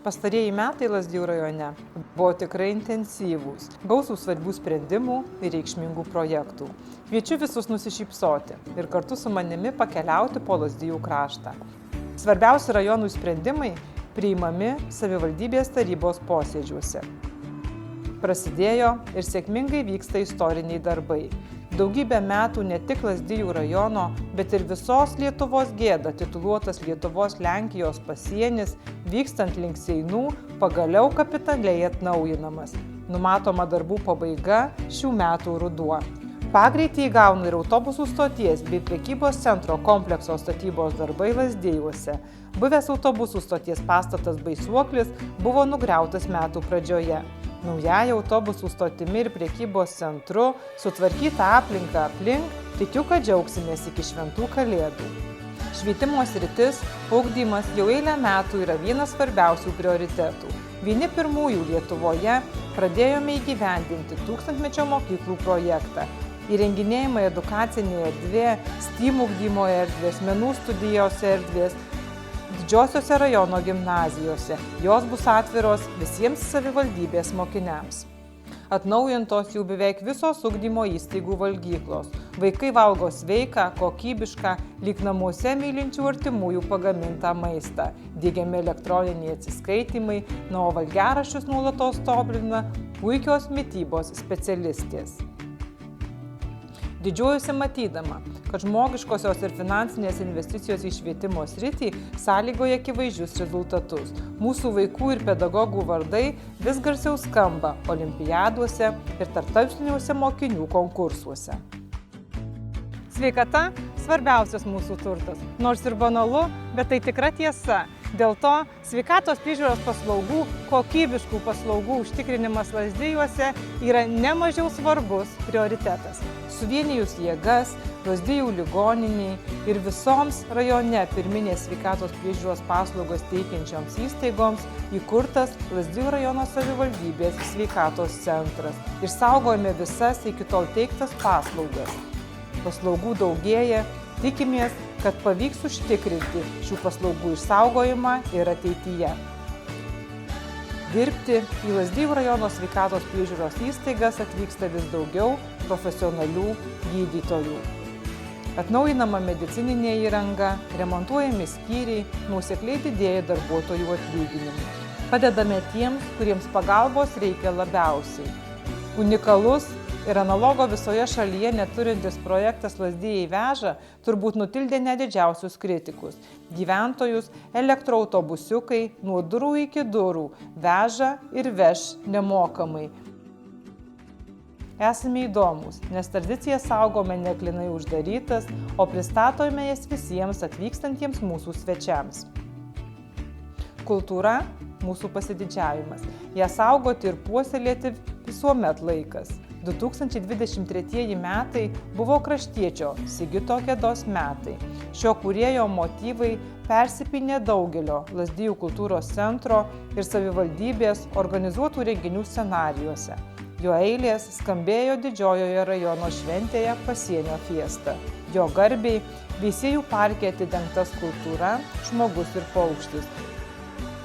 Pastarieji metai Lazdijų rajone buvo tikrai intensyvūs, gausų svarbių sprendimų ir reikšmingų projektų. Kviečiu visus nusišypsoti ir kartu su manimi pakeliauti po Lazdijų kraštą. Svarbiausi rajonų sprendimai priimami savivaldybės tarybos posėdžiuose. Prasidėjo ir sėkmingai vyksta istoriniai darbai. Daugybę metų ne tik Lazdijų rajono, bet ir visos Lietuvos gėda tituluotas Lietuvos-Lenkijos pasienis, vykstant link Seinų, pagaliau kapitaliai atnaujinamas. Numatoma darbų pabaiga šių metų ruduo. Pagreitį įgauna ir autobusų stoties bei prekybos centro komplekso statybos darbai Lazdijuose. Buvęs autobusų stoties pastatas Baisuoklis buvo nugriautas metų pradžioje. Naująja autobusų stotimi ir prekybos centru, sutvarkyta aplinka aplink, tikiu, kad džiaugsimės iki šventų kalėdų. Švietimo sritis, ugdymas jau eilę metų yra vienas svarbiausių prioritetų. Vieni pirmųjų Lietuvoje pradėjome įgyvendinti 1000-mečio mokyklų projektą. Įrenginėjama edukacinė erdvė, STEAM ugdymo erdvės, menų studijos erdvės, didžiosiose rajono gimnazijose. Jos bus atviros visiems savivaldybės mokiniams. Atnaujintos jau beveik visos ugdymo įstaigų valgyklos. Vaikai valgo sveiką, kokybišką, lyg namuose mylinčių artimųjų pagamintą maistą. Diegiami elektroniniai atsiskaitymai, o valgiaraščius nuolatos tobulina puikios mitybos specialistės. Didžiuojuosi matydama, kad žmogiškosios ir finansinės investicijos į švietimo sritį sąlygoja akivaizdžius rezultatus. Mūsų vaikų ir pedagogų vardai vis garsiau skamba olimpiaduose ir tarptautiniuose mokinių konkursuose. Sveikata – svarbiausias mūsų turtas. Nors ir banalu, bet tai tikra tiesa. Dėl to sveikatos priežiūros paslaugų, kokybiškų paslaugų užtikrinimas Lazdijuose yra nemažiau svarbus prioritetas. Suvienijus jėgas, Lazdijų ligoniniai ir visoms rajone pirminės sveikatos priežiūros paslaugos teikiančioms įstaigoms įkurtas Lazdijų rajono savivaldybės sveikatos centras. Išsaugojame visas iki tol teiktas paslaugas. Paslaugų daugėja, tikimės, kad pavyks užtikrinti šių paslaugų išsaugojimą ir ateityje. Dirbti į Lazdijų rajono sveikatos priežiūros įstaigas atvyksta vis daugiau profesionalių gydytojų. Atnaujinama medicininė įranga, remontuojami skyriai, nuosekliai didėja darbuotojų atlyginimai. Padedame tiems, kuriems pagalbos reikia labiausiai. Unikalus ir analogo visoje šalyje neturintis projektas Lazdijai veža turbūt nutildė net didžiausius kritikus. Gyventojus elektroautobusiukai nuo durų iki durų veža ir veš nemokamai. Esame įdomus, nes tradicijas saugome neklinai uždarytas, o pristatome jas visiems atvykstantiems mūsų svečiams. Kultūra – mūsų pasididžiavimas. Ją saugoti ir puoselėti visuomet laikas. 2023 metai buvo kraštiečio Sigito Gedos metai. Šio kūrėjo motyvai persipynė daugelio Lazdijų kultūros centro ir savivaldybės organizuotų renginių scenarijuose. Jo eilės skambėjo didžiojoje rajono šventėje Pasienio fiesta. Jo garbei Veisiejų parke atidengta skulptūra Žmogus ir paukštis.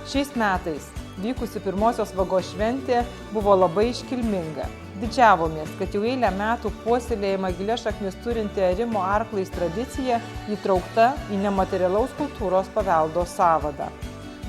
Šiais metais vykusi pirmosios vagos šventė buvo labai iškilminga. Didžiavomės, kad jau eilę metų puoselėjama gilias šaknis turinti arimo arklais tradicija įtraukta į nematerialaus kultūros paveldo sąvadą.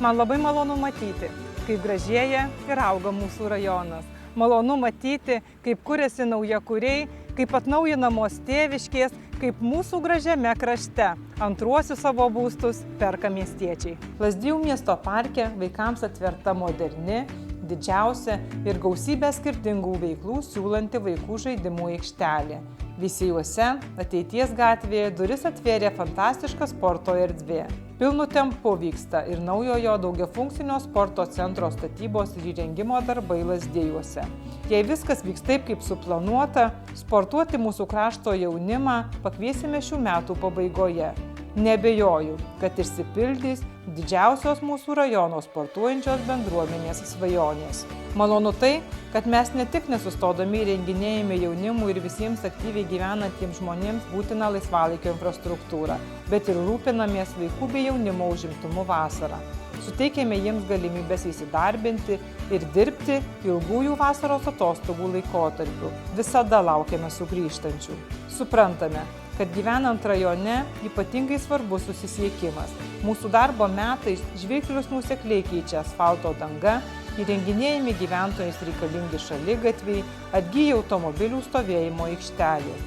Man labai malonu matyti, kaip gražėja ir auga mūsų rajonas. Malonu matyti, kaip kuriasi naujakuriai, kaip atnaujinamos tėviškės, kaip mūsų gražiame krašte antruosius savo būstus perka miestiečiai. Lazdijų miesto parke vaikams atverta moderni, didžiausia ir gausybė skirtingų veiklų siūlanti vaikų žaidimų aikštelė. Veisiejuose ateities gatvėje duris atvėrė fantastiška sporto erdvė. Pilnu tempu vyksta ir naujojo daugiafunkcinio sporto centro statybos ir įrengimo darbai Lazdijuose. Jei viskas vyks taip, kaip suplanuota, sportuoti mūsų krašto jaunimą pakviesime šių metų pabaigoje. Nebejoju, kad išsipildys didžiausios mūsų rajono sportuojančios bendruomenės svajonės. Malonu tai, kad mes ne tik nesustodami įrenginėjame jaunimui ir visiems aktyviai gyvenantiems žmonėms būtiną laisvalaikio infrastruktūrą, bet ir rūpinamės vaikų bei jaunimo užimtumu vasarą. Suteikėme jiems galimybės įsidarbinti ir dirbti ilgųjų vasaros atostogų laikotarpiu. Visada laukiame sugrįžtančių. Suprantame, kad gyvenant rajone ypatingai svarbus susisiekimas. Mūsų darbo metais žvyrkelius nuosekliai keičia asfalto danga, įrenginėjami gyventojams reikalingi šaligatviai, atgyja automobilių stovėjimo aikštelės.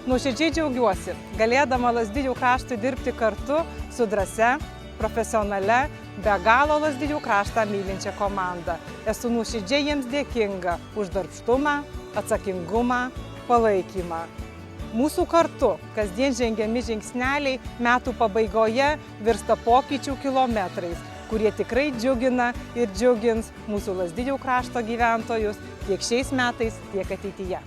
Nuoširdžiai džiaugiuosi, galėdama Lazdijų kraštui dirbti kartu su drąsia, profesionale, be galo Lazdijų kraštą mylinčia komanda. Esu nuoširdžiai jiems dėkinga už darbštumą, atsakingumą, palaikymą. Mūsų kartu kasdien žengiami žingsneliai metų pabaigoje virsta pokyčių kilometrais, kurie tikrai džiugina ir džiugins mūsų Lazdijų krašto gyventojus tiek šiais metais, tiek ateityje.